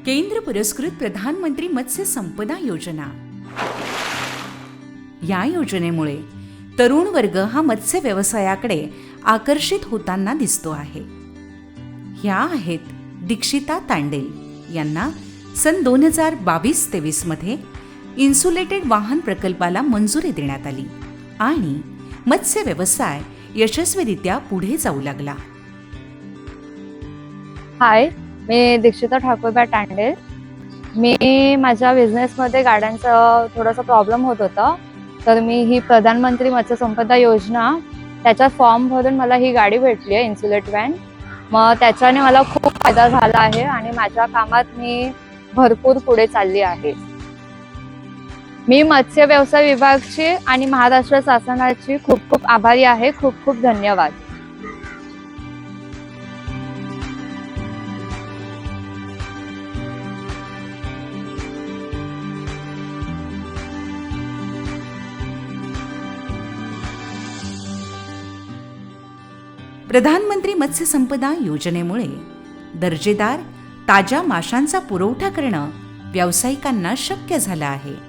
केंद्र पुरस्कृत प्रधानमंत्री मत्स्य संपदा योजना। या योजनेमुळे तरुण वर्ग हा मत्स्य व्यवसायाकडे आकर्षित होताना दिसतो आहे। ह्या आहेत दीक्षिता तांडेल। यांना सन 2022-23 मध्ये इन्सुलेटेड वाहन प्रकल्पाला मंजुरी देण्यात आली आणि मत्स्य व्यवसाय यशस्वीरित्या पुढे जाऊ लागला। हाय, मी दीक्षिता ठाकूरबा तांडेल। मी माझ्या बिझनेसमध्ये गाड्यांचा थोडासा प्रॉब्लेम होत होता, तर मी ही प्रधानमंत्री मत्स्य संपदा योजना त्याचा फॉर्म भरून मला ही गाडी भेटली आहे, इन्सुलेट व्हॅन। मग त्याच्याने मला खूप फायदा झाला आहे आणि माझ्या कामात मी भरपूर पुढे चालली आहे। मी मत्स्य व्यवसाय विभागाची आणि महाराष्ट्र शासनाची खूप खूप आभारी आहे। खूप खूप धन्यवाद। प्रधानमंत्री मत्स्य संपदा योजनेमुळे दर्जेदार ताज्या माशांचा पुरवठा करणं व्यावसायिकांना शक्य झालं आहे।